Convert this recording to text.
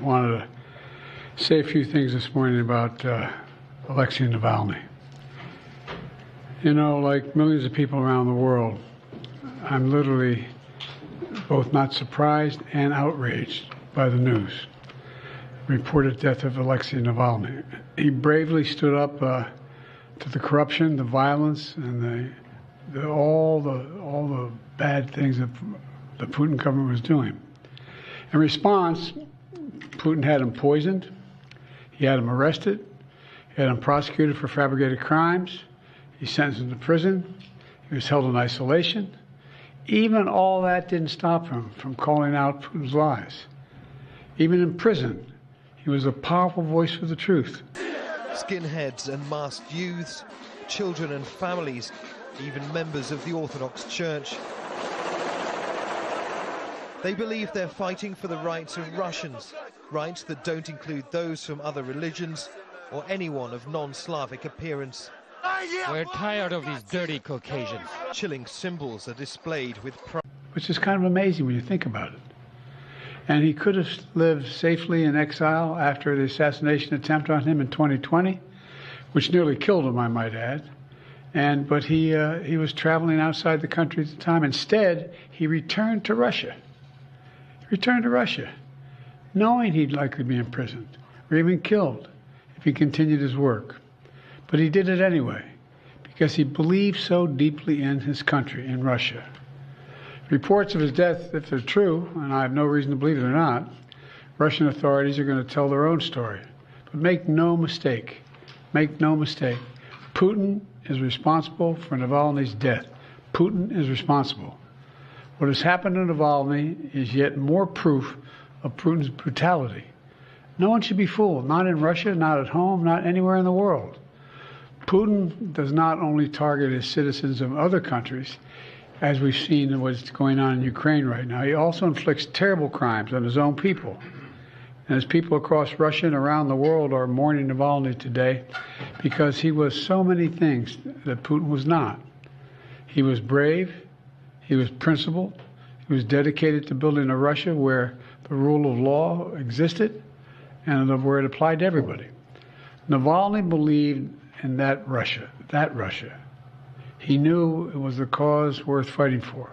wanted to say a few things this morning about Alexei Navalny. You know, like millions of people around the world, I'm literally both not surprised and outraged by the news. Reported death of Alexei Navalny. He bravely stood up to the corruption, the violence, and all the bad things that the Putin government was doing. In response, Putin had him poisoned, he had him arrested, he had him prosecuted for fabricated crimes, he sentenced him to prison, he was held in isolation. Even all that didn't stop him from calling out Putin's lies. Even in prison, he was a powerful voice for the truth. Skinheads and masked youths, children and families, even members of the Orthodox Church. They believe they're fighting for the rights of Russians, rights that don't include those from other religions or anyone of non-Slavic appearance. We're tired of these dirty Caucasians. Chilling symbols are displayed with pride. Which is kind of amazing when you think about it. And he could have lived safely in exile after the assassination attempt on him in 2020, which nearly killed him, I might add. But he was traveling outside the country at the time. Instead, he returned to Russia. Knowing he'd likely be imprisoned or even killed if he continued his work. But he did it anyway, because he believed so deeply in his country, in Russia. Reports of his death, if they're true, and I have no reason to believe they're not, Russian authorities are going to tell their own story. But make no mistake, Putin is responsible for Navalny's death. Putin is responsible. What has happened to Navalny is yet more proof of Putin's brutality. No one should be fooled, not in Russia, not at home, not anywhere in the world. Putin does not only target his citizens of other countries, as we've seen what's going on in Ukraine right now, he also inflicts terrible crimes on his own people. And as people across Russia and around the world are mourning Navalny today because he was so many things that Putin was not. He was brave, he was principled, he was dedicated to building a Russia where the rule of law existed and where it applied to everybody. Navalny believed in that Russia. He knew it was a cause worth fighting for.